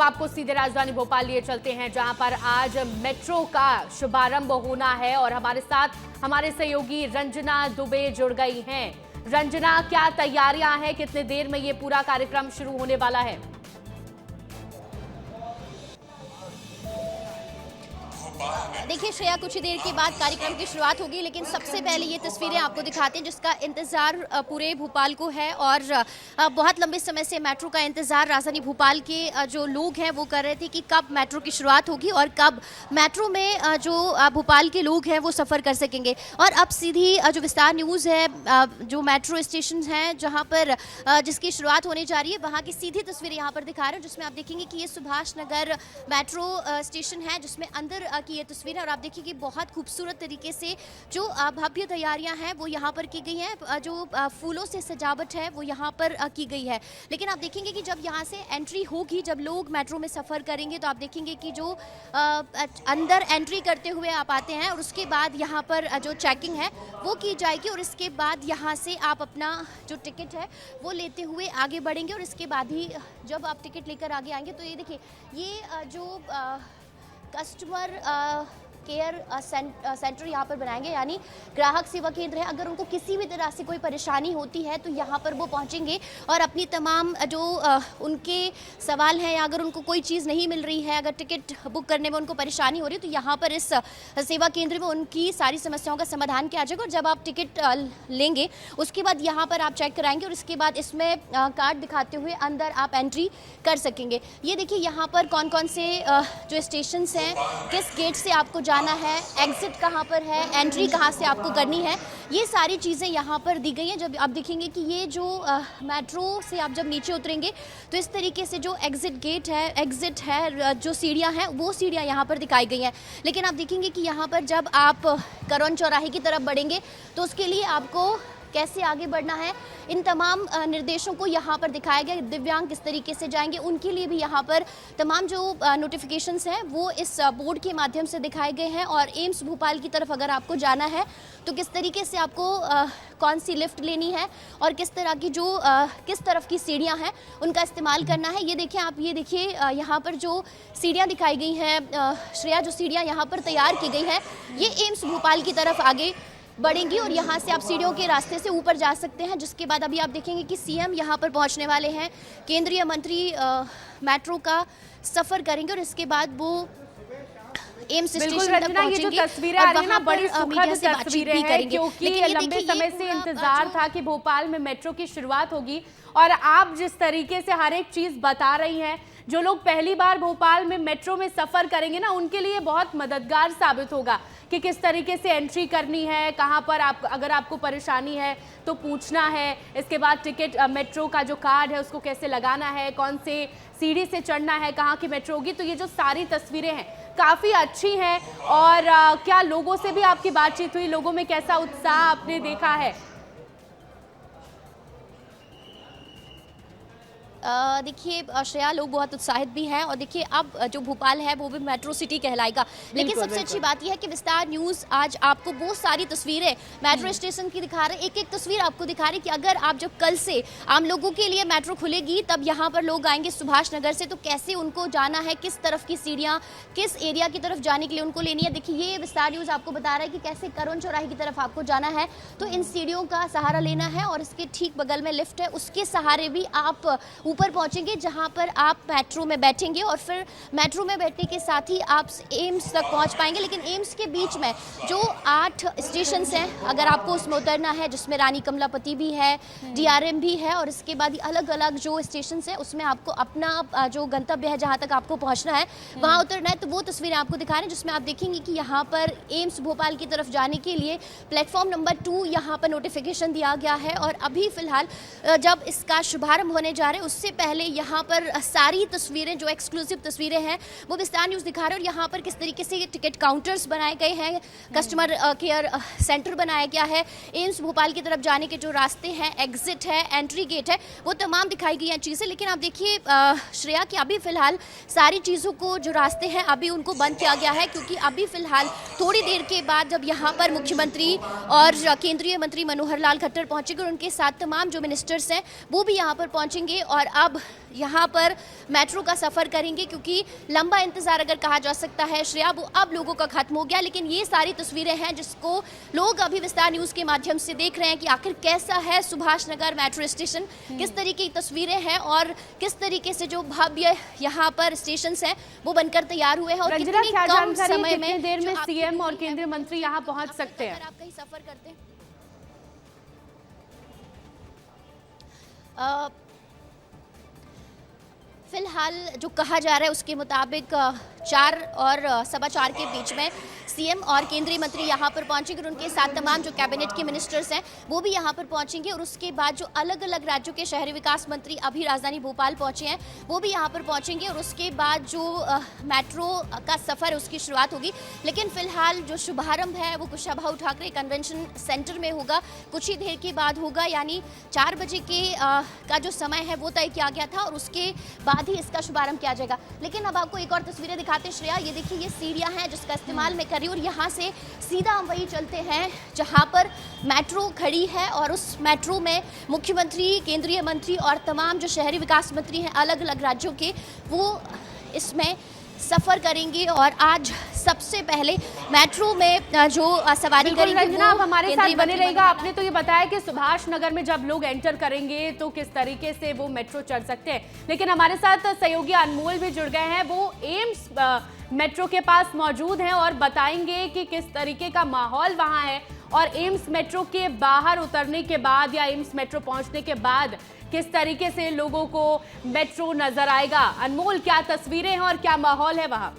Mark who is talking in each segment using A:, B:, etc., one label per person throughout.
A: अब आपको सीधे राजधानी भोपाल लिए चलते हैं, जहां पर आज मेट्रो का शुभारंभ होना है और हमारे साथ हमारे सहयोगी रंजना दुबे जुड़ गई हैं। रंजना, क्या तैयारियां हैं? कितने देर में ये पूरा कार्यक्रम शुरू होने वाला है?
B: देखिए श्रेया, कुछ ही देर के बाद कार्यक्रम की शुरुआत होगी, लेकिन सबसे पहले ये तस्वीरें आपको दिखाते हैं जिसका इंतजार पूरे भोपाल को है। और बहुत लंबे समय से मेट्रो का इंतजार राजधानी भोपाल के जो लोग हैं वो कर रहे थे कि कब मेट्रो की शुरुआत होगी और कब मेट्रो में जो भोपाल के लोग हैं वो सफ़र कर सकेंगे। और अब सीधी जो विस्तार न्यूज़ है, जो मेट्रो स्टेशन हैं जहाँ पर जिसकी शुरुआत होने जा रही है, वहाँ की सीधी तस्वीरें यहाँ पर दिखा रहे हैं, जिसमें आप देखेंगे कि ये सुभाष नगर मेट्रो स्टेशन है, जिसमें अंदर की ये तस्वीर है। और आप देखिए कि बहुत खूबसूरत तरीके से जो भव्य तैयारियां हैं वो यहाँ पर की गई हैं, जो फूलों से सजावट है वो यहाँ पर की गई है। लेकिन आप देखेंगे कि जब यहाँ से एंट्री होगी, जब लोग मेट्रो में सफ़र करेंगे, तो आप देखेंगे कि जो अंदर एंट्री करते हुए आप आते हैं और उसके बाद यहाँ पर जो चेकिंग है वो की जाएगी। और इसके बाद यहाँ से आप अपना जो टिकट है वो लेते हुए आगे बढ़ेंगे। और इसके बाद ही जब आप टिकट लेकर आगे आएंगे तो ये देखिए, ये जो कस्टमर केयर सेंटर यहाँ पर बनाएंगे, यानी ग्राहक सेवा केंद्र है। अगर उनको किसी भी तरह से कोई परेशानी होती है तो यहाँ पर वो पहुँचेंगे और अपनी तमाम जो उनके सवाल हैं, या अगर उनको कोई चीज़ नहीं मिल रही है, अगर टिकट बुक करने में उनको परेशानी हो रही है, तो यहाँ पर इस सेवा केंद्र में उनकी सारी समस्याओं का समाधान किया जाएगा। और जब आप टिकट लेंगे उसके बाद यहाँ पर आप चेक कराएंगे और इसके बाद इसमें कार्ड दिखाते हुए अंदर आप एंट्री कर सकेंगे। ये देखिए यहाँ पर कौन कौन से जो स्टेशन हैं, किस गेट से आपको जाना है, एग्जिट कहाँ पर है, एंट्री कहाँ से आपको करनी है, ये सारी चीज़ें यहाँ पर दी गई हैं। जब आप देखेंगे कि ये जो मेट्रो से आप जब नीचे उतरेंगे तो इस तरीके से जो एग्जिट है, जो सीढ़ियाँ हैं वो सीढ़ियाँ यहाँ पर दिखाई गई हैं। लेकिन आप देखेंगे कि यहाँ पर जब आप करोन चौराहे की तरफ बढ़ेंगे तो उसके लिए आपको कैसे आगे बढ़ना है, इन तमाम निर्देशों को यहाँ पर दिखाया गया। दिव्यांग किस तरीके से जाएंगे उनके लिए भी यहाँ पर तमाम जो नोटिफिकेशंस हैं वो इस बोर्ड के माध्यम से दिखाए गए हैं। और एम्स भोपाल की तरफ अगर आपको जाना है तो किस तरीके से आपको कौन सी लिफ्ट लेनी है और किस तरह की जो किस तरफ की सीढ़ियाँ हैं उनका इस्तेमाल करना है। ये देखिए आप, ये देखिए यहाँ पर जो सीढ़ियाँ दिखाई गई हैं श्रेया, जो सीढ़ियाँ यहाँ पर तैयार की गई हैं ये एम्स भोपाल की तरफ आगे बढ़ेंगी और यहाँ से आप सीढ़ियों के रास्ते से ऊपर जा सकते हैं। जिसके बाद अभी आप देखेंगे कि सीएम यहाँ पर पहुँचने वाले हैं, केंद्रीय मंत्री मेट्रो का सफ़र करेंगे और इसके बाद वो एम्स स्टेशन तक पहुंचेंगे।
A: ये जो तस्वीरें आ रही हैं ना, बड़ी सुखद तस्वीरें हैं, क्योंकि लंबे समय से इंतजार था कि भोपाल में मेट्रो की शुरुआत होगी। और आप जिस तरीके से हर एक चीज बता रही हैं, जो लोग पहली बार भोपाल में मेट्रो में सफर करेंगे ना, उनके लिए बहुत मददगार साबित होगा कि किस तरीके से एंट्री करनी है, कहाँ पर आप अगर आपको परेशानी है तो पूछना है, इसके बाद टिकट मेट्रो का जो कार्ड है उसको कैसे लगाना है, कौन से सीढ़ी से चढ़ना है, कहाँ की मेट्रो होगी। तो ये जो सारी तस्वीरें हैं काफ़ी अच्छी हैं। और क्या लोगों से भी आपकी बातचीत हुई? लोगों में कैसा उत्साह आपने देखा है?
B: देखिए श्रेया, लोग बहुत उत्साहित भी हैं। और देखिए अब जो भोपाल है वो भी मेट्रो सिटी कहलाएगा। लेकिन सबसे अच्छी बात यह है कि विस्तार न्यूज़ आज आपको वो सारी तस्वीरें मेट्रो स्टेशन की दिखा रहे हैं, एक एक तस्वीर आपको दिखा रही है कि अगर आप जब कल से आम लोगों के लिए मेट्रो खुलेगी तब यहाँ पर लोग आएंगे सुभाष नगर से, तो कैसे उनको जाना है, किस तरफ की सीढ़ियाँ, किस एरिया की तरफ जाने के लिए उनको लेनी है। देखिए ये विस्तार न्यूज़ आपको बता रहा है कि कैसे करोन चौराहे की तरफ आपको जाना है तो इन सीढ़ियों का सहारा लेना है और इसके ठीक बगल में लिफ्ट है, उसके सहारे भी आप ऊपर पहुंचेंगे, जहां पर आप मेट्रो में बैठेंगे और फिर मेट्रो में बैठने के साथ ही आप एम्स तक पहुंच पाएंगे। लेकिन एम्स के बीच में जो 8 स्टेशन हैं, अगर आपको उसमें उतरना है, जिसमें रानी कमलापति भी है, डीआरएम भी है, और इसके बाद अलग अलग जो स्टेशन हैं उसमें आपको अपना जो गंतव्य है, जहां तक आपको पहुंचना है वहां उतरना है। तो वो तस्वीरें आपको दिखा रहे हैं जिसमें आप देखेंगे कि यहाँ पर एम्स भोपाल की तरफ जाने के लिए प्लेटफॉर्म नंबर 2 यहाँ पर नोटिफिकेशन दिया गया है। और अभी फिलहाल जब इसका शुभारंभ होने जा रहे हैं उससे पहले यहाँ पर सारी तस्वीरें, जो एक्सक्लूसिव तस्वीरें हैं वो विस्तार न्यूज़ दिखा रहे हैं। और यहाँ पर किस तरीके से टिकट काउंटर्स बनाए गए हैं, कस्टमर केयर सेंटर बनाया गया है, एम्स भोपाल की तरफ जाने के जो रास्ते हैं, एग्जिट है, एंट्री गेट है, वो तमाम दिखाई गई हैं चीज़ें। लेकिन आप देखिए श्रेया कि अभी फ़िलहाल सारी चीज़ों को, जो रास्ते हैं अभी उनको बंद किया गया है, क्योंकि अभी फ़िलहाल थोड़ी देर के बाद जब यहाँ पर मुख्यमंत्री और केंद्रीय मंत्री मनोहर लाल खट्टर पहुँचेंगे और उनके साथ तमाम जो मिनिस्टर्स हैं वो भी यहाँ पर पहुँचेंगे और अब यहाँ पर मेट्रो का सफ़र करेंगे, क्योंकि लंबा इंतज़ार अगर कहा जा सकता है श्रेया, वो अब लोगों का खत्म हो गया। लेकिन ये सारी तस्वीरें हैं जिसको लोग अभी विस्तार न्यूज़ के माध्यम से देख रहे हैं कि आखिर कैसा है सुभाष नगर मेट्रो स्टेशन, किस तरीके की तस्वीरें हैं और किस तरीके से जो भव्य यहाँ पर स्टेशन हैं वो बनकर तैयार हुए हैं और कितनी कम समय में
A: देर में सीएम और केंद्रीय मंत्री यहाँ पहुँच सकते हैं।
B: आप कहीं सफ़र करते हैं फिलहाल जो कहा जा रहा है उसके मुताबिक 4 और 4:15 के बीच में सीएम और केंद्रीय मंत्री यहाँ पर पहुंचेंगे और उनके साथ तमाम जो कैबिनेट के मिनिस्टर्स हैं वो भी यहाँ पर पहुंचेंगे। और उसके बाद जो अलग अलग राज्यों के शहरी विकास मंत्री अभी राजधानी भोपाल पहुंचे हैं वो भी यहाँ पर पहुंचेंगे और उसके बाद जो मेट्रो का सफ़र है उसकी शुरुआत होगी। लेकिन फिलहाल जो शुभारंभ है वो कुशाभाऊ ठाकरे कन्वेंशन सेंटर में होगा, कुछ ही देर के बाद होगा, यानी 4 बजे का जो समय है वो तय किया गया था और उसके बाद ही इसका शुभारंभ किया जाएगा। लेकिन अब आपको एक और तस्वीरें दिखाते हैं श्रेया, ये देखिए ये सीढ़ियां हैं जिसका इस्तेमाल मैं कर रही हूँ और यहाँ से सीधा हम वही चलते हैं जहाँ पर मेट्रो खड़ी है और उस मेट्रो में मुख्यमंत्री, केंद्रीय मंत्री और तमाम जो शहरी विकास मंत्री हैं अलग अलग राज्यों के, वो इसमें सफ़र करेंगे। और आज सबसे पहले मेट्रो में जो सवारी करेंगे
A: रंजना, आप हमारे साथ बने रहेगा। आपने तो ये बताया कि सुभाष नगर में जब लोग एंटर करेंगे तो किस तरीके से वो मेट्रो चढ़ सकते हैं, लेकिन हमारे साथ सहयोगी अनमोल भी जुड़ गए हैं, वो एम्स मेट्रो के पास मौजूद हैं और बताएंगे कि किस तरीके का माहौल वहाँ है और एम्स मेट्रो के बाहर उतरने के बाद या एम्स मेट्रो पहुँचने के बाद किस तरीके से लोगों को मेट्रो नजर आएगा। अनमोल, क्या तस्वीरें हैं और क्या माहौल है वहाँ?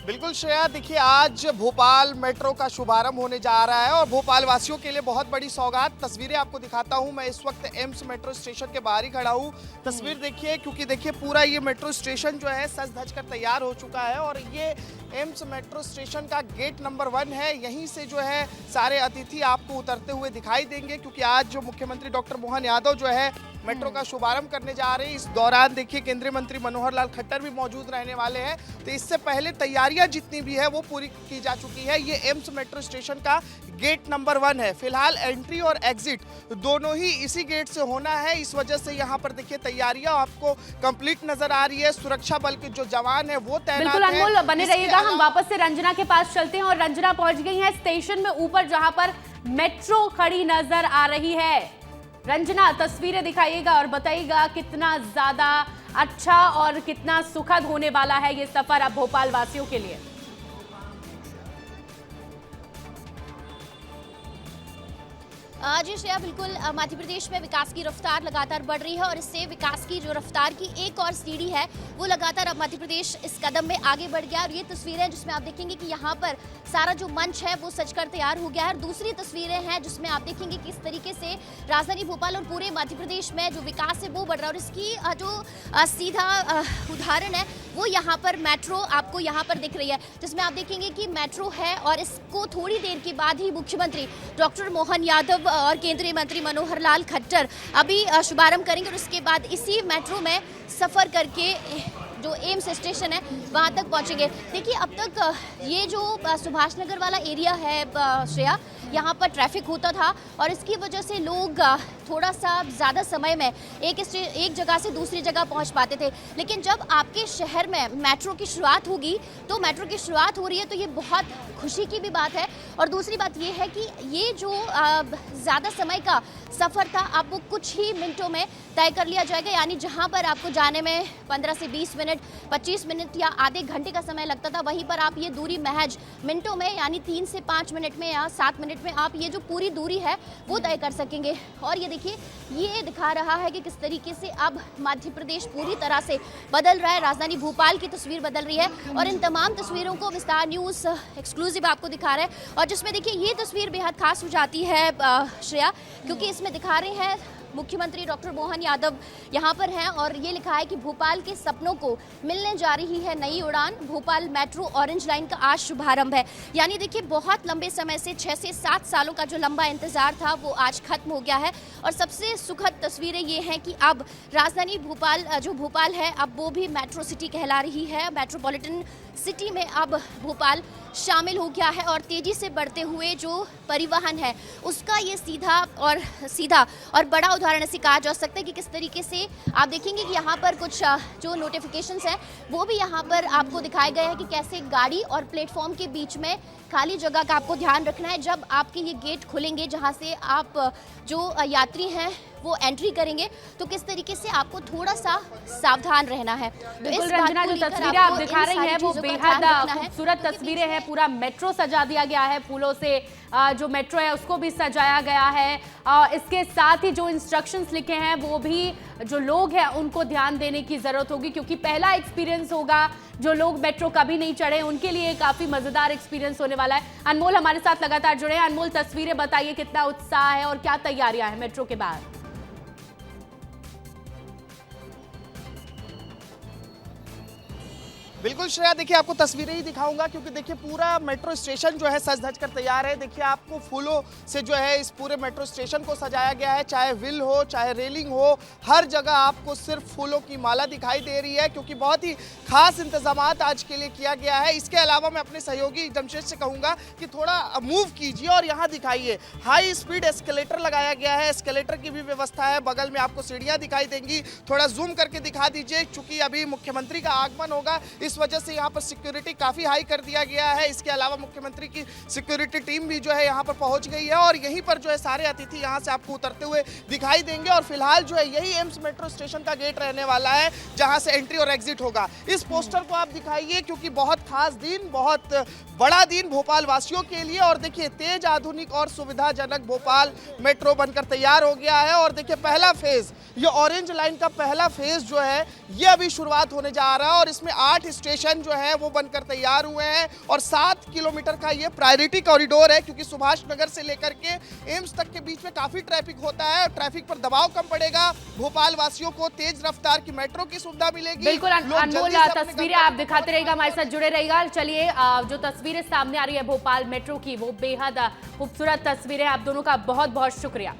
C: बिल्कुल श्रेया, देखिए आज भोपाल मेट्रो का शुभारंभ होने जा रहा है और भोपाल वासियों के लिए बहुत बड़ी सौगात। तस्वीरें आपको दिखाता हूं, मैं इस वक्त एम्स मेट्रो स्टेशन के बाहर ही खड़ा हूं। तस्वीर देखिए, क्योंकि देखिए पूरा ये मेट्रो स्टेशन जो है सज धज कर तैयार हो चुका है और ये एम्स मेट्रो स्टेशन का गेट नंबर 1 है। यहीं से जो है सारे अतिथि आपको उतरते हुए दिखाई देंगे, क्योंकि आज जो मुख्यमंत्री डॉक्टर मोहन यादव जो है मेट्रो का शुभारंभ करने जा रहे हैं। इस दौरान देखिए केंद्रीय मंत्री मनोहर लाल खट्टर भी मौजूद रहने वाले हैं। तो इससे पहले तैयारियां जितनी भी है वो पूरी की जा चुकी है। ये एम्स मेट्रो स्टेशन का गेट नंबर 1 है। फिलहाल एंट्री और एग्जिट दोनों ही इसी गेट से होना है, इस वजह से यहाँ पर देखिए तैयारियां आपको कंप्लीट नजर आ रही है। सुरक्षा बल के जो जवान है वो तैनात हैं।
A: बिल्कुल अनमोल, बने रहिएगा। हम वापस से रंजना के पास चलते हैं और रंजना पहुंच गई है स्टेशन में ऊपर जहां पर मेट्रो खड़ी नजर आ रही है। रंजना, तस्वीरें दिखाइएगा और बताइएगा कितना ज्यादा अच्छा और कितना सुखद होने वाला है ये सफर अब भोपाल वासियों के लिए।
B: जी श्रेया, बिल्कुल मध्य प्रदेश में विकास की रफ्तार लगातार बढ़ रही है और इससे विकास की जो रफ्तार की एक और सीढ़ी है वो लगातार अब मध्य प्रदेश इस कदम में आगे बढ़ गया। और ये तस्वीरें जिसमें आप देखेंगे कि यहाँ पर सारा जो मंच है वो सजकर तैयार हो गया है। और दूसरी तस्वीरें हैं जिसमें आप देखेंगे किस तरीके से राजधानी भोपाल और पूरे मध्य प्रदेश में जो विकास है वो बढ़ रहा है। और इसकी जो सीधा उदाहरण है वो यहाँ पर मेट्रो आपको यहाँ पर दिख रही है, जिसमें आप देखेंगे कि मेट्रो है और इसको थोड़ी देर के बाद ही मुख्यमंत्री डॉक्टर मोहन यादव और केंद्रीय मंत्री मनोहर लाल खट्टर अभी शुभारंभ करेंगे और उसके बाद इसी मेट्रो में सफ़र करके जो एम्स स्टेशन है वहाँ तक पहुँचेंगे। देखिए अब तक ये जो सुभाष नगर वाला एरिया है श्रेया, यहाँ पर ट्रैफिक होता था और इसकी वजह से लोग थोड़ा सा ज़्यादा समय में एक जगह से दूसरी जगह पहुँच पाते थे। लेकिन जब आपके शहर में मेट्रो की शुरुआत होगी, तो मेट्रो की शुरुआत हो रही है तो ये बहुत खुशी की भी बात है। और दूसरी बात ये है कि ये जो ज़्यादा समय का सफ़र था आपको कुछ ही मिनटों में तय कर लिया जाएगा, यानी जहाँ पर आपको जाने में 15 से 20 मिनट, 25 मिनट या आधे घंटे का समय लगता था, वहीं पर आप ये दूरी महज मिनटों में यानी 3 से 5 मिनट में या 7 मिनट में आप ये जो पूरी दूरी है वो तय कर सकेंगे। और ये देखिए, ये दिखा रहा है कि किस तरीके से अब मध्य प्रदेश पूरी तरह से बदल रहा है, राजधानी भोपाल की तस्वीर बदल रही है। और इन तमाम तस्वीरों को विस्तार न्यूज़ एक्सक्लूसिव आपको दिखा रहा है और जिसमें देखिए ये तस्वीर बेहद खास हो जाती है श्रेया, क्योंकि इसमें दिखा रहे हैं मुख्यमंत्री डॉक्टर मोहन यादव यहाँ पर हैं और ये लिखा है कि भोपाल के सपनों को मिलने जा रही है नई उड़ान, भोपाल मेट्रो ऑरेंज लाइन का आज शुभारंभ है। यानी देखिए बहुत लंबे समय से 6 से 7 सालों का जो लंबा इंतजार था वो आज खत्म हो गया है और सबसे सुखद तस्वीरें ये हैं कि अब राजधानी भोपाल जो भोपाल है अब वो भी मेट्रो सिटी कहला रही है। मेट्रोपॉलिटन सिटी में अब भोपाल शामिल हो गया है और तेजी से बढ़ते हुए जो परिवहन है उसका ये सीधा और बड़ा उदाहरण ऐसे कहा जा सकता है कि किस तरीके से आप देखेंगे कि यहाँ पर कुछ जो नोटिफिकेशंस हैं वो भी यहाँ पर आपको दिखाए गए हैं कि कैसे गाड़ी और प्लेटफॉर्म के बीच में खाली जगह का आपको ध्यान रखना है। जब आपके ये गेट खुलेंगे जहाँ से आप जो यात्री हैं वो एंट्री करेंगे तो किस तरीके से आपको थोड़ा सा सावधान रहना है। तो
A: बिल्कुल रंजना, जो तस्वीरें आप दिखा रही हैं वो बेहद खूबसूरत तस्वीरें हैं। पूरा मेट्रो सजा दिया गया है फूलों से, जो मेट्रो है उसको भी सजाया गया है। इसके साथ ही जो इंस्ट्रक्शंस लिखे हैं वो भी जो लोग हैं उनको ध्यान देने की जरूरत होगी, क्योंकि पहला एक्सपीरियंस होगा। जो लोग मेट्रो कभी नहीं चढ़े उनके लिए काफी मजेदार एक्सपीरियंस होने वाला है। अनमोल हमारे साथ लगातार जुड़े हैं। अनमोल, तस्वीरें बताइए, कितना उत्साह है और क्या तैयारियां हैं मेट्रो के बाद?
C: बिल्कुल श्रेया, देखिए आपको तस्वीरें ही दिखाऊंगा क्योंकि देखिए पूरा मेट्रो स्टेशन जो है सज धज कर तैयार है। देखिए आपको फूलों से जो है इस पूरे मेट्रो स्टेशन को सजाया गया है, चाहे व्हील हो चाहे रेलिंग हो, हर जगह आपको सिर्फ फूलों की माला दिखाई दे रही है क्योंकि बहुत ही खास इंतजामात आज के लिए किया गया है। इसके अलावा मैं अपने सहयोगी जमशेद से कहूँगा कि थोड़ा मूव कीजिए और यहाँ दिखाइए, हाई स्पीड एस्केलेटर लगाया गया है, एस्केलेटर की भी व्यवस्था है, बगल में आपको सीढ़ियाँ दिखाई देंगी। थोड़ा जूम करके दिखा दीजिए, चूंकि अभी मुख्यमंत्री का आगमन होगा इस वजह से यहाँ पर सिक्योरिटी काफी हाई कर दिया गया है। इसके अलावा मुख्यमंत्री की सिक्योरिटी टीम भी जो है यहाँ पर पहुंच गई है और यहीं पर जो है सारे अतिथि यहाँ से आपको उतरते हुए दिखाई देंगे। और फिलहाल जो है यही एम्स मेट्रो स्टेशन का गेट रहने वाला है जहाँ से एंट्री और एग्जिट होगा। इस पोस्टर को आप दिखाइए क्योंकि बहुत खास दिन, बहुत बड़ा दिन भोपाल वासियों के लिए। और देखिए तेज, आधुनिक और सुविधाजनक भोपाल मेट्रो बनकर तैयार हो गया है। और देखिए पहला फेज, ये ऑरेंज लाइन का पहला फेज जो है ये अभी शुरुआत होने जा रहा है और इसमें 8 स्टेशन जो है वो बनकर तैयार हुए हैं और 7 किलोमीटर का ये प्रायोरिटी कॉरिडोर है क्योंकि सुभाष नगर से लेकर के एम्स तक के बीच में काफी ट्रैफिक होता है। ट्रैफिक पर दबाव कम पड़ेगा, भोपाल वासियों को तेज रफ्तार की मेट्रो की सुविधा मिलेगी।
A: बिल्कुल अनमोल, तस्वीरें आप दिखाते रहेगा, हमारे साथ जुड़े रहेगा। चलिए, जो तस्वीरें सामने आ रही है भोपाल मेट्रो की वो बेहद खूबसूरत तस्वीरें। आप दोनों का बहुत बहुत शुक्रिया।